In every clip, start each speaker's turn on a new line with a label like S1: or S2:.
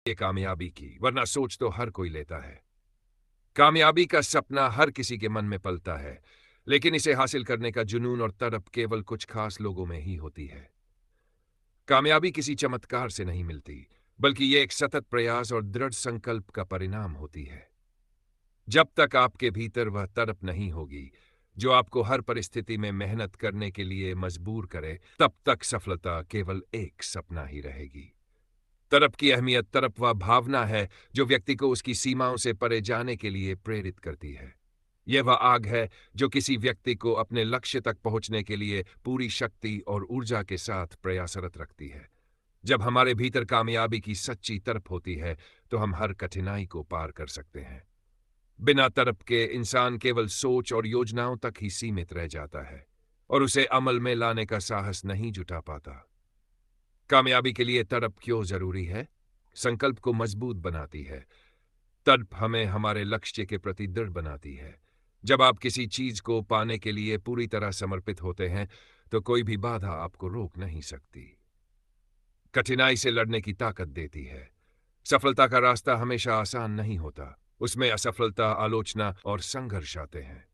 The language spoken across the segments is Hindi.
S1: ये कामयाबी की, वरना सोच तो हर कोई लेता है। कामयाबी का सपना हर किसी के मन में पलता है, लेकिन इसे हासिल करने का जुनून और तड़प केवल कुछ खास लोगों में ही होती है। कामयाबी किसी चमत्कार से नहीं मिलती, बल्कि ये एक सतत प्रयास और दृढ़ संकल्प का परिणाम होती है। जब तक आपके भीतर वह तड़प नहीं होगी जो आपको हर परिस्थिति में मेहनत करने के लिए मजबूर करे, तब तक सफलता केवल एक सपना ही रहेगी। तड़प की अहमियत, तड़प वह भावना है जो व्यक्ति को उसकी सीमाओं से परे जाने के लिए प्रेरित करती है। यह वह आग है जो किसी व्यक्ति को अपने लक्ष्य तक पहुंचने के लिए पूरी शक्ति और ऊर्जा के साथ प्रयासरत रखती है। जब हमारे भीतर कामयाबी की सच्ची तड़प होती है, तो हम हर कठिनाई को पार कर सकते हैं। बिना तड़प के इंसान केवल सोच और योजनाओं तक ही सीमित रह जाता है और उसे अमल में लाने का साहस नहीं जुटा पाता। कामयाबी के लिए तड़प क्यों जरूरी है? संकल्प को मजबूत बनाती है। तड़प हमें हमारे लक्ष्य के प्रति दृढ़ बनाती है। जब आप किसी चीज को पाने के लिए पूरी तरह समर्पित होते हैं, तो कोई भी बाधा आपको रोक नहीं सकती। कठिनाई से लड़ने की ताकत देती है। सफलता का रास्ता हमेशा आसान नहीं होता, उसमें असफलता, आलोचना और संघर्ष आते हैं।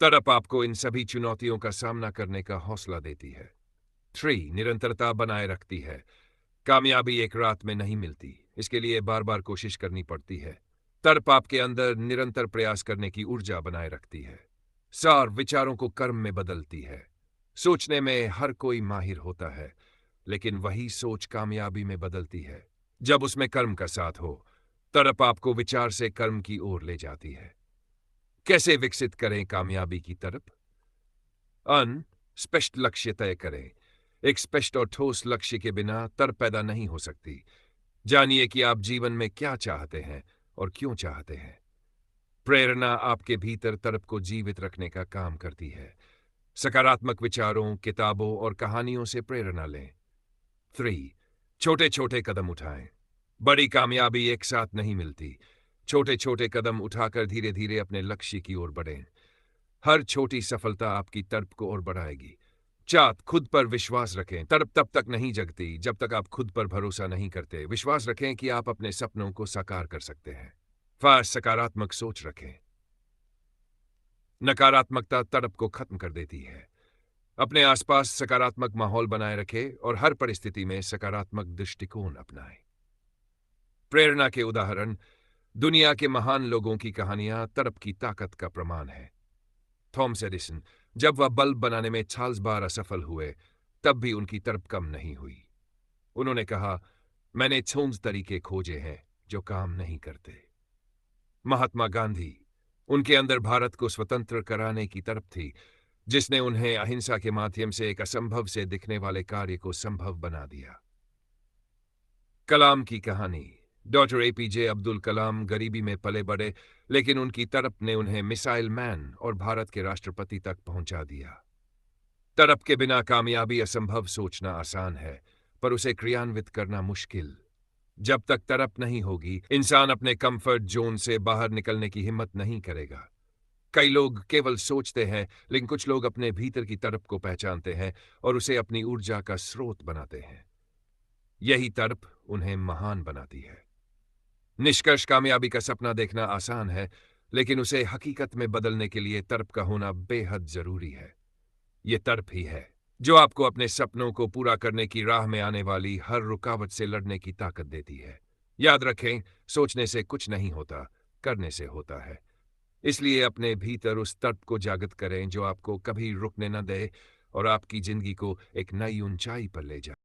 S1: तड़प आपको इन सभी चुनौतियों का सामना करने का हौसला देती है। 3. निरंतरता बनाए रखती है। कामयाबी एक रात में नहीं मिलती, इसके लिए बार बार कोशिश करनी पड़ती है। तड़प आपके अंदर निरंतर प्रयास करने की ऊर्जा बनाए रखती है। सार विचारों को कर्म में बदलती है। सोचने में हर कोई माहिर होता है, लेकिन वही सोच कामयाबी में बदलती है जब उसमें कर्म का साथ हो। तड़प आपको विचार से कर्म की ओर ले जाती है। कैसे विकसित करें कामयाबी की तड़प? स्पष्ट लक्ष्य तय करें। एक स्पष्ट और ठोस लक्ष्य के बिना तड़प पैदा नहीं हो सकती। जानिए कि आप जीवन में क्या चाहते हैं और क्यों चाहते हैं। प्रेरणा आपके भीतर तड़प को जीवित रखने का काम करती है। सकारात्मक विचारों, किताबों और कहानियों से प्रेरणा लें। 3. छोटे छोटे कदम उठाएं। बड़ी कामयाबी एक साथ नहीं मिलती। छोटे छोटे कदम उठाकर धीरे धीरे अपने लक्ष्य की ओर बढ़ें। हर छोटी सफलता आपकी तड़प को और बढ़ाएगी। 4. खुद पर विश्वास रखें। तड़प तब तक नहीं जगती जब तक आप खुद पर भरोसा नहीं करते। विश्वास रखें कि आप अपने सपनों को साकार कर सकते हैं। 5. सकारात्मक सोच रखें। नकारात्मकता तड़प को खत्म कर देती है। अपने आसपास सकारात्मक माहौल बनाए रखें और हर परिस्थिति में सकारात्मक दृष्टिकोण अपनाएं। प्रेरणा के उदाहरण, दुनिया के महान लोगों की कहानियां तड़प की ताकत का प्रमाण है। थॉमस एडिसन, जब वह बल्ब बनाने में 40 बार असफल हुए, तब भी उनकी तड़प कम नहीं हुई। उन्होंने कहा, मैंने 40 तरीके खोजे हैं जो काम नहीं करते। महात्मा गांधी, उनके अंदर भारत को स्वतंत्र कराने की तड़प थी, जिसने उन्हें अहिंसा के माध्यम से एक असंभव से दिखने वाले कार्य को संभव बना दिया। कलाम की कहानी, डॉक्टर एपीजे अब्दुल कलाम गरीबी में पले बड़े, लेकिन उनकी तड़प ने उन्हें मिसाइल मैन और भारत के राष्ट्रपति तक पहुंचा दिया। तड़प के बिना कामयाबी असंभव सोचना आसान है, पर उसे क्रियान्वित करना मुश्किल। जब तक तड़प नहीं होगी, इंसान अपने कंफर्ट जोन से बाहर निकलने की हिम्मत नहीं करेगा। कई लोग केवल सोचते हैं, लेकिन कुछ लोग अपने भीतर की तड़प को पहचानते हैं और उसे अपनी ऊर्जा का स्रोत बनाते हैं। यही तड़प उन्हें महान बनाती है। निष्कर्ष, कामयाबी का सपना देखना आसान है, लेकिन उसे हकीकत में बदलने के लिए तड़प का होना बेहद जरूरी है। ये तड़प ही है जो आपको अपने सपनों को पूरा करने की राह में आने वाली हर रुकावट से लड़ने की ताकत देती है। याद रखें, सोचने से कुछ नहीं होता, करने से होता है। इसलिए अपने भीतर उस तड़प को जागृत करें जो आपको कभी रुकने न दे और आपकी जिंदगी को एक नई ऊंचाई पर ले जाए।